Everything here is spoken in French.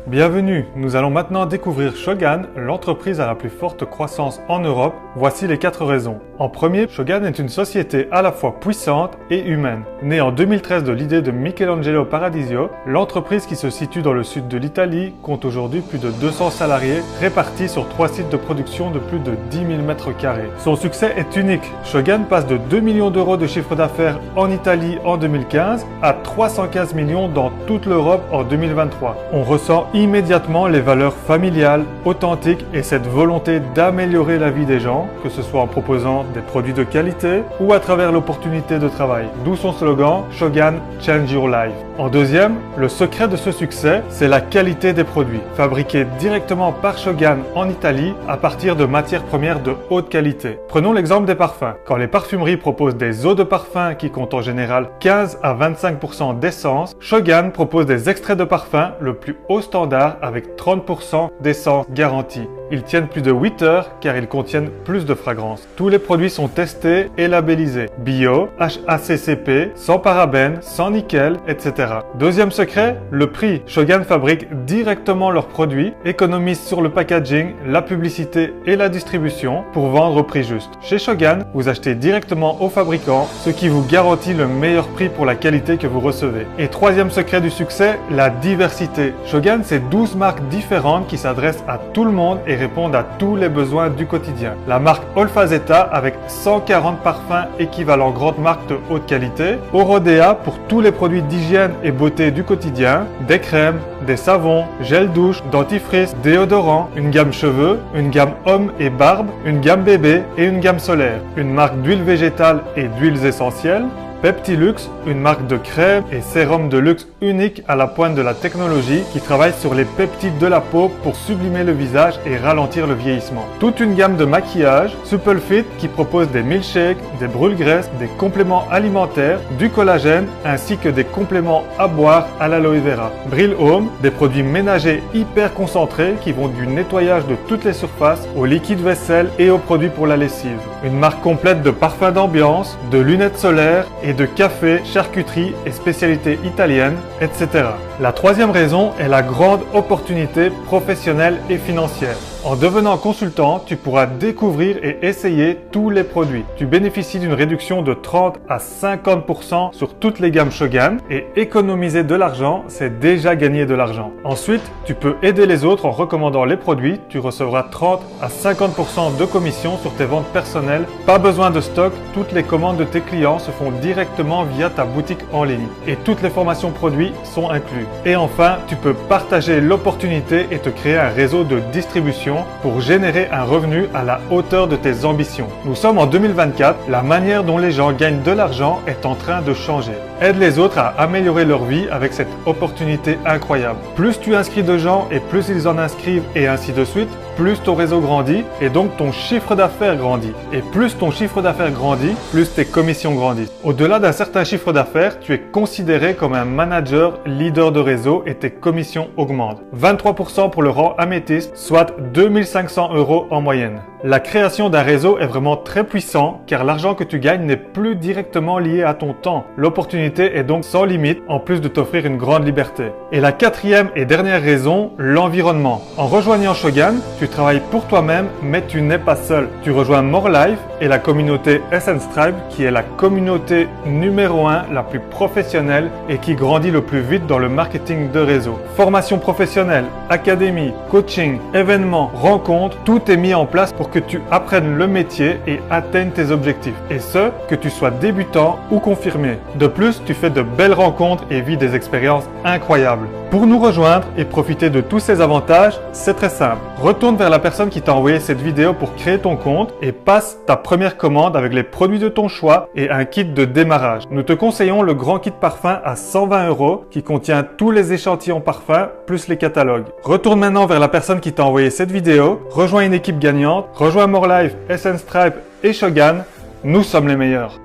Bienvenue, nous allons maintenant découvrir Shogun, l'entreprise à la plus forte croissance en Europe. Voici les 4 raisons. En premier, Shogun est une société à la fois puissante et humaine. Née en 2013 de l'idée de Michelangelo Paradisio, l'entreprise qui se situe dans le sud de l'Italie compte aujourd'hui plus de 200 salariés répartis sur 3 sites de production de plus de 10 000 m². Son succès est unique. Shogun passe de 2 millions d'euros de chiffre d'affaires en Italie en 2015 à 315 millions dans toute l'Europe en 2023. On ressent immédiatement les valeurs familiales, authentiques et cette volonté d'améliorer la vie des gens, que ce soit en proposant des produits de qualité ou à travers l'opportunité de travail. D'où son slogan Shogun Change Your Life. En deuxième, le secret de ce succès, c'est la qualité des produits, fabriqués directement par Shogun en Italie à partir de matières premières de haute qualité. Prenons l'exemple des parfums. Quand les parfumeries proposent des eaux de parfum qui comptent en général 15 à 25% d'essence, Shogun propose des extraits de parfum le plus haut standard avec 30% d'essence garantie. Ils tiennent plus de 8 heures car ils contiennent plus de fragrances. Tous les produits sont testés et labellisés. Bio, HACCP, sans parabènes, sans nickel, etc. Deuxième secret, le prix. Shogun fabrique directement leurs produits, économise sur le packaging, la publicité et la distribution pour vendre au prix juste. Chez Shogun, vous achetez directement au fabricant, ce qui vous garantit le meilleur prix pour la qualité que vous recevez. Et troisième secret du succès, la diversité. Shogun, c'est 12 marques différentes qui s'adressent à tout le monde et répondent à tous les besoins du quotidien. La marque Olfazeta avec 140 parfums équivalent grande marque de haute qualité, Orodea pour tous les produits d'hygiène et beauté du quotidien, des crèmes, des savons, gel douche, dentifrice, déodorant, une gamme cheveux, une gamme homme et barbe, une gamme bébé et une gamme solaire, une marque d'huile végétale et d'huiles essentielles, Peptilux, une marque de crème et sérum de luxe unique à la pointe de la technologie qui travaille sur les peptides de la peau pour sublimer le visage et ralentir le vieillissement. Toute une gamme de maquillage, Supplefit qui propose des milkshakes, des brûle-graisses, des compléments alimentaires, du collagène ainsi que des compléments à boire à l'aloe vera. Brill Home, des produits ménagers hyper concentrés qui vont du nettoyage de toutes les surfaces au liquide vaisselle et aux produits pour la lessive. Une marque complète de parfums d'ambiance, de lunettes solaires et de café, charcuterie et spécialités italiennes, etc. La troisième raison est la grande opportunité professionnelle et financière. En devenant consultant, tu pourras découvrir et essayer tous les produits. Tu bénéficies d'une réduction de 30 à 50% sur toutes les gammes Shogun et économiser de l'argent, c'est déjà gagner de l'argent. Ensuite, tu peux aider les autres en recommandant les produits. Tu recevras 30 à 50% de commission sur tes ventes personnelles. Pas besoin de stock, toutes les commandes de tes clients se font directement via ta boutique en ligne et toutes les formations produits sont incluses. Et enfin, tu peux partager l'opportunité et te créer un réseau de distribution pour générer un revenu à la hauteur de tes ambitions. Nous sommes en 2024, la manière dont les gens gagnent de l'argent est en train de changer. Aide les autres à améliorer leur vie avec cette opportunité incroyable. Plus tu inscris de gens et plus ils en inscrivent et ainsi de suite, plus ton réseau grandit et donc ton chiffre d'affaires grandit. Et plus ton chiffre d'affaires grandit, plus tes commissions grandissent. Au-delà d'un certain chiffre d'affaires, tu es considéré comme un manager leader de réseau et tes commissions augmentent. 23% pour le rang améthyste, soit 2500 € en moyenne. La création d'un réseau est vraiment très puissant car l'argent que tu gagnes n'est plus directement lié à ton temps. L'opportunité est donc sans limite en plus de t'offrir une grande liberté. Et la quatrième et dernière raison, l'environnement. En rejoignant Shogun, tu travailles pour toi-même mais tu n'es pas seul. Tu rejoins More Life et la communauté Essence Tribe qui est la communauté numéro 1 la plus professionnelle et qui grandit le plus vite dans le marketing de réseau. Formation professionnelle, académie, coaching, événements, rencontres, tout est mis en place pour que tu apprennes le métier et atteignes tes objectifs. Et ce, que tu sois débutant ou confirmé. De plus, tu fais de belles rencontres et vis des expériences incroyables. Pour nous rejoindre et profiter de tous ces avantages, c'est très simple. Retourne vers la personne qui t'a envoyé cette vidéo pour créer ton compte et passe ta première commande avec les produits de ton choix et un kit de démarrage. Nous te conseillons le grand kit parfum à 120 € qui contient tous les échantillons parfums plus les catalogues. Retourne maintenant vers la personne qui t'a envoyé cette vidéo, rejoins une équipe gagnante, rejoins More Life, Essence Tribe et Shogun. Nous sommes les meilleurs.